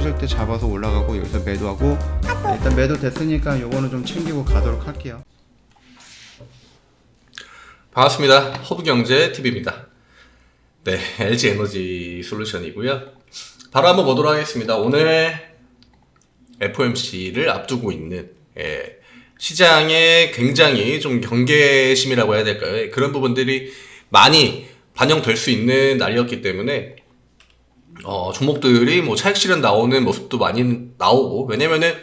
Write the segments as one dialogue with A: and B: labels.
A: 떨어질 때 잡아서 올라가고 여기서 매도하고, 일단 매도 됐으니까 요거는 좀 챙기고 가도록 할게요.
B: 반갑습니다. 허브경제TV입니다. 네, LG에너지 솔루션이고요. 바로 한번 보도록 하겠습니다. 오늘 FOMC를 앞두고 있는 시장에 굉장히 좀 경계심이라고 해야 될까요? 그런 부분들이 많이 반영될 수 있는 날이었기 때문에 종목들이 뭐 차익 실현 나오는 모습도 많이 나오고, 왜냐면은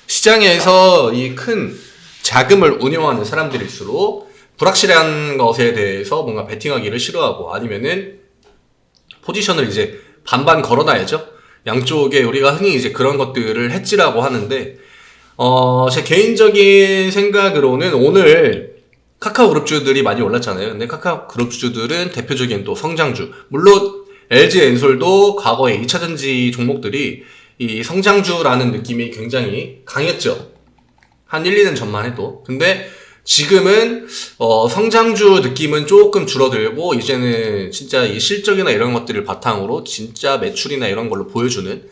B: 시장에서 이 큰 자금을 운용하는 사람들일수록 불확실한 것에 대해서 뭔가 베팅하기를 싫어하고, 아니면은 포지션을 이제 반반 걸어놔야죠. 양쪽에 우리가 흔히 이제 그런 것들을 해지라고 하는데, 제 개인적인 생각으로는 오늘 카카오 그룹주들이 많이 올랐잖아요. 근데 카카오 그룹주들은 대표적인 또 성장주, 물론 LG엔솔도 과거에 2차전지 종목들이 이 성장주라는 느낌이 굉장히 강했죠. 한 1, 2년 전만 해도. 근데 지금은 성장주 느낌은 조금 줄어들고, 이제는 진짜 이 실적이나 이런 것들을 바탕으로 진짜 매출이나 이런 걸로 보여주는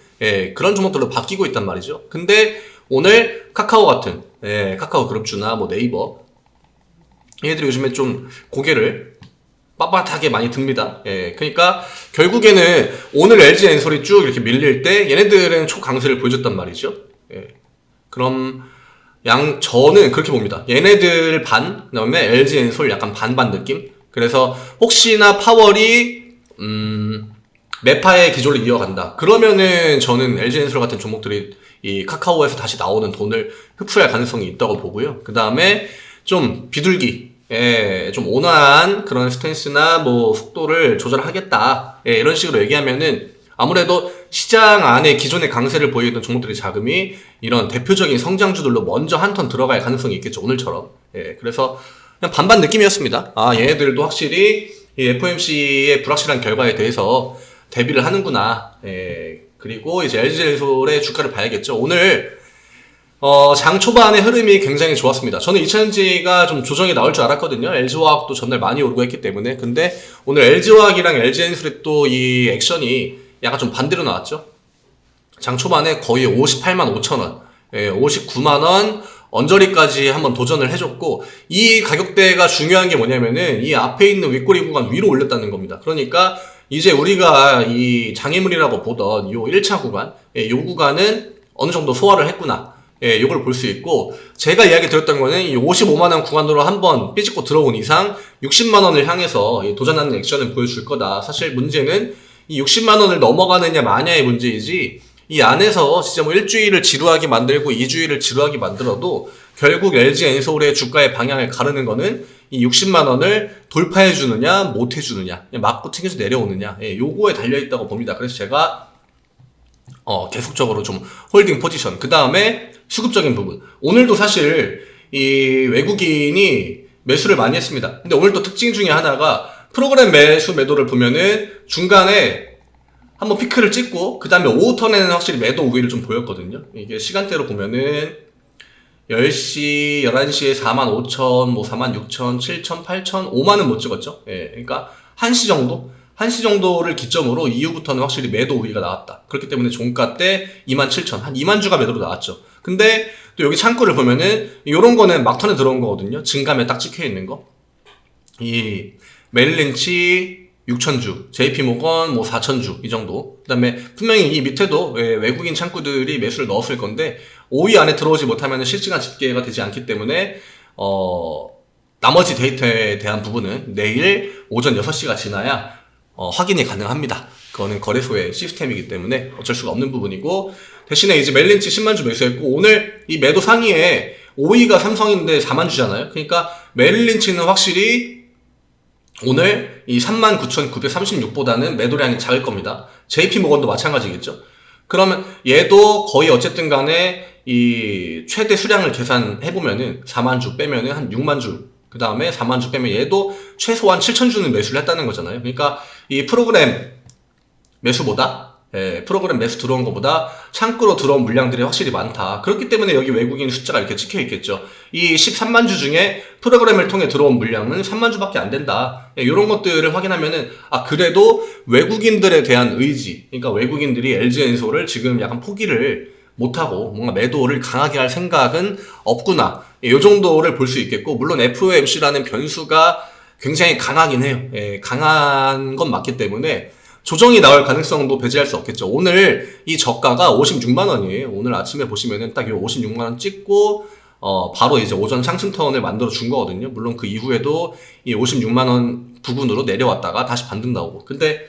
B: 그런 종목들로 바뀌고 있단 말이죠. 근데 오늘 카카오 같은 카카오 그룹주나 뭐 네이버, 얘들이 요즘에 좀 고개를 빳빳하게 많이 듭니다. 그러니까 결국에는 오늘 LG엔솔이 쭉 이렇게 밀릴 때 얘네들은 초강세를 보여줬단 말이죠. 그럼 저는 그렇게 봅니다. 얘네들 반, 그다음에 LG엔솔 약간 반반 느낌. 그래서 혹시나 파월이 매파의 기조를 이어간다, 그러면은 저는 LG엔솔 같은 종목들이 이 카카오에서 다시 나오는 돈을 흡수할 가능성이 있다고 보고요. 그 다음에 좀 비둘기, 좀 온화한 그런 스탠스나 뭐 속도를 조절하겠다, 이런 식으로 얘기하면은 아무래도 시장 안에 기존의 강세를 보이던 종목들의 자금이 이런 대표적인 성장주들로 먼저 한 턴 들어갈 가능성이 있겠죠, 오늘처럼. 그래서 그냥 반반 느낌이었습니다. 얘네들도 확실히 이 FOMC의 불확실한 결과에 대해서 대비를 하는구나. 그리고 이제 LG엔솔의 주가를 봐야겠죠. 오늘 장 초반의 흐름이 굉장히 좋았습니다. 저는 2차전지가 좀 조정이 나올 줄 알았거든요. LG화학도 전날 많이 오르고 했기 때문에. 근데 오늘 LG화학이랑 LG엔솔의 또 이 액션이 약간 좀 반대로 나왔죠. 장 초반에 거의 58만 5천 원, 59만 원 언저리까지 한번 도전을 해줬고, 이 가격대가 중요한 게 뭐냐면은 이 앞에 있는 윗꼬리 구간 위로 올렸다는 겁니다. 그러니까 이제 우리가 이 장애물이라고 보던 요 1차 구간, 요 구간은 어느 정도 소화를 했구나, 요걸 볼 수 있고, 제가 이야기 드렸던 거는 이 55만원 구간으로 한번 삐집고 들어온 이상 60만원을 향해서 도전하는 액션을 보여줄 거다. 사실 문제는 이 60만원을 넘어가느냐 마냐의 문제이지, 이 안에서 진짜 뭐 1주일을 지루하게 만들고 2주일을 지루하게 만들어도 결국 LG엔솔의 주가의 방향을 가르는 거는 이 60만원을 돌파해 주느냐 못 해주느냐, 맞고 튕겨서 내려오느냐, 요거에 달려있다고 봅니다. 그래서 제가 계속적으로 좀 홀딩 포지션, 그 다음에 수급적인 부분, 오늘도 사실 이 외국인이 매수를 많이 했습니다. 근데 오늘도 특징 중에 하나가 프로그램 매수 매도를 보면은 중간에 한번 피크를 찍고 그 다음에 오후 턴에는 확실히 매도 우위를 좀 보였거든요. 이게 시간대로 보면은 10시, 11시에 45,000, 뭐 46,000, 7,000, 8,000, 5만은 못 찍었죠. 그러니까 1시 정도? 1시 정도를 기점으로 이후부터는 확실히 매도 우위가 나왔다. 그렇기 때문에 종가 때 27,000, 한 2만 주가 매도로 나왔죠. 근데 또 여기 창구를 보면은 요런 거는 막턴에 들어온 거거든요. 증감에 딱 찍혀 있는 거. 이 메릴린치 6,000주, JP모건 뭐 4,000주 이 정도. 그다음에 분명히 이 밑에도 외국인 창구들이 매수를 넣었을 건데 5위 안에 들어오지 못하면 실시간 집계가 되지 않기 때문에 나머지 데이터에 대한 부분은 내일 오전 6시가 지나야 확인이 가능합니다. 그거는 거래소의 시스템이기 때문에 어쩔 수가 없는 부분이고, 대신에 이제 메릴린치 10만 주 매수했고, 오늘 이 매도 상위에 5위가 삼성인데 4만 주잖아요. 그러니까 메릴린치는 확실히 오늘 이 39,936보다는 매도량이 작을 겁니다. JP모건도 마찬가지겠죠. 그러면 얘도 거의 어쨌든 간에 이 최대 수량을 계산해보면은 4만 주 빼면은 한 6만 주, 그 다음에 4만 주 빼면 얘도 최소한 7천 주는 매수를 했다는 거잖아요. 그러니까 이 프로그램 매수보다 프로그램 매수 들어온 것보다 창구로 들어온 물량들이 확실히 많다. 그렇기 때문에 여기 외국인 숫자가 이렇게 찍혀 있겠죠. 이 13만 주 중에 프로그램을 통해 들어온 물량은 3만 주밖에 안 된다. 이런 것들을 확인하면은 그래도 외국인들에 대한 의지, 그러니까 외국인들이 LG엔솔을 지금 약간 포기를 못하고 뭔가 매도를 강하게 할 생각은 없구나. 이 정도를 볼 수 있겠고, 물론 FOMC라는 변수가 굉장히 강하긴 해요. 강한 건 맞기 때문에 조정이 나올 가능성도 배제할 수 없겠죠. 오늘 이 저가가 56만 원이에요. 오늘 아침에 보시면은 딱 이 56만 원 찍고 바로 이제 오전 상승 턴을 만들어 준 거거든요. 물론 그 이후에도 이 56만 원 부근으로 내려왔다가 다시 반등 나오고. 근데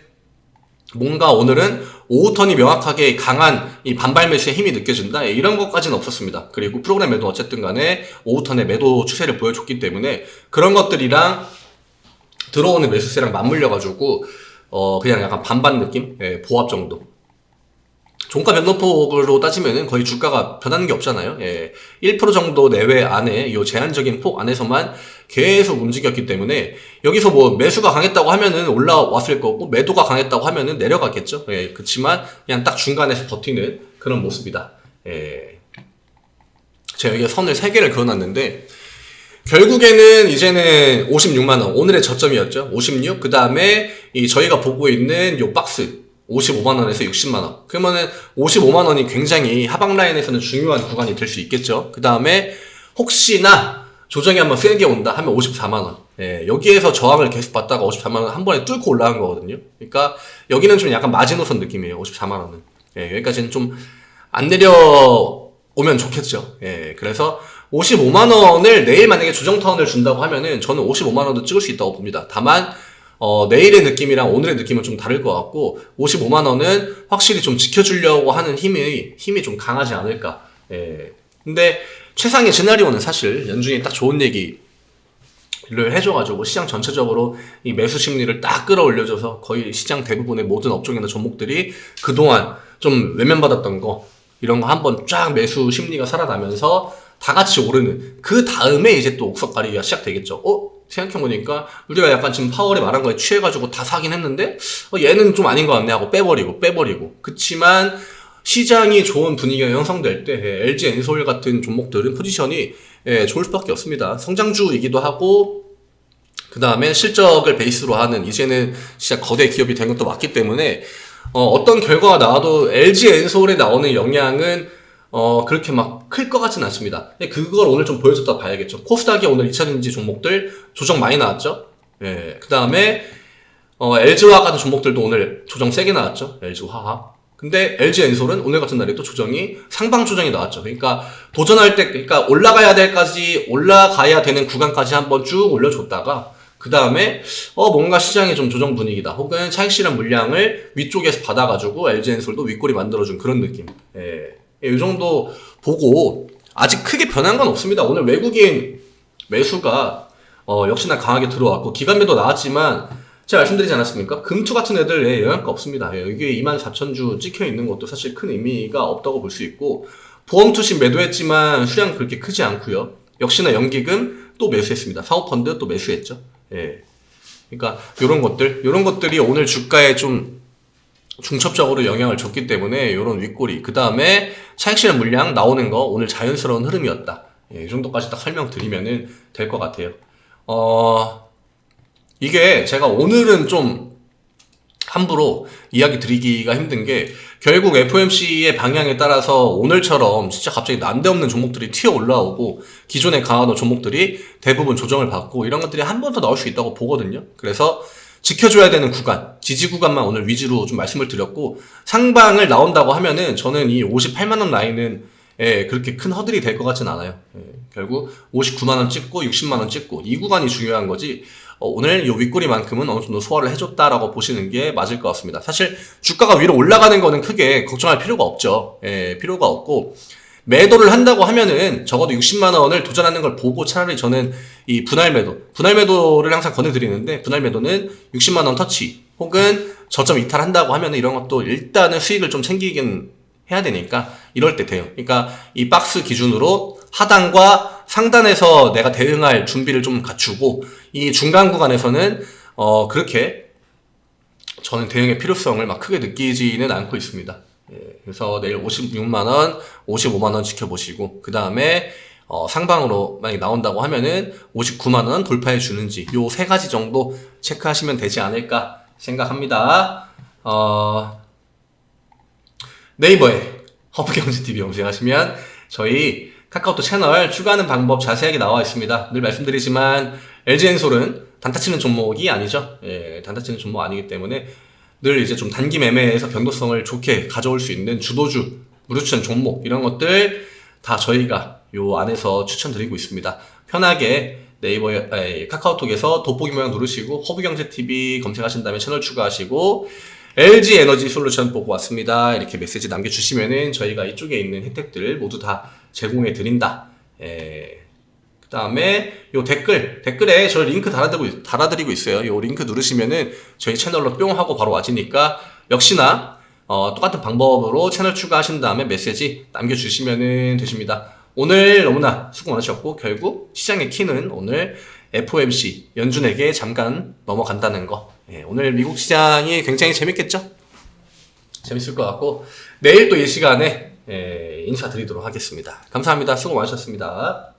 B: 뭔가 오늘은 오후 턴이 명확하게 강한 이 반발 매수의 힘이 느껴진다. 이런 것까지는 없었습니다. 그리고 프로그램 매도 어쨌든 간에 오후 턴에 매도 추세를 보여줬기 때문에 그런 것들이랑 들어오는 매수세랑 맞물려가지고 그냥 약간 반반 느낌? 보합 정도. 종가 변동폭으로 따지면은 거의 주가가 변하는 게 없잖아요. 1% 정도 내외 안에 이 제한적인 폭 안에서만 계속 움직였기 때문에 여기서 뭐 매수가 강했다고 하면은 올라왔을 거고 매도가 강했다고 하면은 내려갔겠죠. 그렇지만 그냥 딱 중간에서 버티는 그런 모습이다. 제가 여기에 선을 3개를 그어놨는데 결국에는 이제는 56만원, 오늘의 저점이었죠. 56, 그 다음에 저희가 보고 있는 요 박스, 55만원에서 60만원. 그러면은 55만원이 굉장히 하방 라인에서는 중요한 구간이 될 수 있겠죠. 그 다음에 혹시나 조정이 한번 세게 온다 하면 54만원. 여기에서 저항을 계속 받다가 54만원 한 번에 뚫고 올라간 거거든요. 그러니까 여기는 좀 약간 마지노선 느낌이에요. 54만원은. 여기까지는 좀 안 내려오면 좋겠죠. 그래서 55만원을 내일 만약에 조정 턴을 준다고 하면은 저는 55만원도 찍을 수 있다고 봅니다. 다만 내일의 느낌이랑 오늘의 느낌은 좀 다를 것 같고 55만원은 확실히 좀 지켜주려고 하는 힘이 좀 강하지 않을까. 근데 최상의 시나리오는 사실 연준이 딱 좋은 얘기를 해줘가지고 시장 전체적으로 이 매수 심리를 딱 끌어올려줘서 거의 시장 대부분의 모든 업종이나 종목들이 그동안 좀 외면받았던 거 이런 거 한번 쫙 매수 심리가 살아나면서 다 같이 오르는 그 다음에 이제 또 옥석 가리기가 시작되겠죠. 생각해보니까 우리가 약간 지금 파월이 말한 거에 취해가지고 다 사긴 했는데 얘는 좀 아닌 것 같네 하고 빼버리고 그치만 시장이 좋은 분위기가 형성될 때 LG엔솔 같은 종목들은 포지션이 좋을 수밖에 없습니다. 성장주이기도 하고 그 다음에 실적을 베이스로 하는 이제는 진짜 거대 기업이 된 것도 맞기 때문에 어떤 결과가 나와도 LG엔솔에 나오는 영향은 그렇게 막 클 것 같진 않습니다. 근데 그걸 오늘 좀 보여줬다 봐야겠죠. 코스닥이 오늘 2차전지 종목들 조정 많이 나왔죠. 그 다음에 LG화학 같은 종목들도 오늘 조정 세게 나왔죠. LG화학. 근데 LG엔솔은 오늘 같은 날에 또 조정이 상방 조정이 나왔죠. 그러니까 도전할 때, 그러니까 올라가야 되는 구간까지 한번 쭉 올려줬다가 그 다음에 뭔가 시장이 좀 조정 분위기다. 혹은 차익 실현 물량을 위쪽에서 받아가지고 LG엔솔도 윗골이 만들어준 그런 느낌. 이 정도 보고 아직 크게 변한 건 없습니다. 오늘 외국인 매수가 역시나 강하게 들어왔고 기관매도 나왔지만 제가 말씀드리지 않았습니까? 금투 같은 애들에 영향가 없습니다. 여기에 24,000주 찍혀 있는 것도 사실 큰 의미가 없다고 볼 수 있고 보험투신 매도했지만 수량 그렇게 크지 않고요. 역시나 연기금 또 매수했습니다. 사모펀드 또 매수했죠. 그러니까 이런 것들이 오늘 주가에 좀 중첩적으로 영향을 줬기 때문에 이런 윗꼬리 그 다음에 차익실현 물량 나오는 거 오늘 자연스러운 흐름이었다. 이 정도까지 딱 설명드리면은 될 것 같아요. 이게 제가 오늘은 좀 함부로 이야기 드리기가 힘든 게 결국 FOMC의 방향에 따라서 오늘처럼 진짜 갑자기 난데없는 종목들이 튀어 올라오고 기존에 강하던 종목들이 대부분 조정을 받고 이런 것들이 한 번 더 나올 수 있다고 보거든요. 그래서 지켜줘야 되는 구간, 지지 구간만 오늘 위주로 좀 말씀을 드렸고 상방을 나온다고 하면은 저는 이 58만원 라인은 그렇게 큰 허들이 될 것 같진 않아요. 결국 59만원 찍고 60만원 찍고 이 구간이 중요한 거지 오늘 이 윗꼬리만큼은 어느 정도 소화를 해줬다라고 보시는 게 맞을 것 같습니다. 사실 주가가 위로 올라가는 거는 크게 걱정할 필요가 없죠. 필요가 없고 매도를 한다고 하면은 적어도 60만원을 도전하는 걸 보고 차라리 저는 이 분할 매도를 항상 권해드리는데 분할 매도는 60만원 터치 혹은 저점 이탈한다고 하면은 이런 것도 일단은 수익을 좀 챙기긴 해야 되니까 이럴 때 돼요. 그러니까 이 박스 기준으로 하단과 상단에서 내가 대응할 준비를 좀 갖추고 이 중간 구간에서는 그렇게 저는 대응의 필요성을 막 크게 느끼지는 않고 있습니다. 그래서 내일 56만원, 55만원 지켜보시고, 그 다음에 상방으로 만약에 나온다고 하면은 59만원 돌파해 주는지, 요 세 가지 정도 체크하시면 되지 않을까 생각합니다. 네이버에 허브경제TV 검색하시면 저희 카카오톡 채널 추가하는 방법 자세하게 나와 있습니다. 늘 말씀드리지만 LG엔솔은 단타치는 종목이 아니죠. 단타치는 종목 아니기 때문에 늘 이제 좀 단기 매매에서 변동성을 좋게 가져올 수 있는 주도주, 무료추천 종목 이런 것들 다 저희가 요 안에서 추천드리고 있습니다. 편하게 네이버 카카오톡에서 돋보기 모양 누르시고 허브경제TV 검색하신 다음에 채널 추가하시고 LG에너지 솔루션 보고 왔습니다. 이렇게 메시지 남겨주시면은 저희가 이쪽에 있는 혜택들 모두 다 제공해 드린다. 그 다음에 요 댓글에 저희 링크 달아드리고 있어요. 요 링크 누르시면은 저희 채널로 뿅 하고 바로 와지니까 역시나 똑같은 방법으로 채널 추가하신 다음에 메시지 남겨주시면은 되십니다. 오늘 너무나 수고 많으셨고 결국 시장의 키는 오늘 FOMC 연준에게 잠깐 넘어간다는 거. 오늘 미국 시장이 굉장히 재밌겠죠? 재밌을 것 같고 내일 또 이 시간에 인사드리도록 하겠습니다. 감사합니다. 수고 많으셨습니다.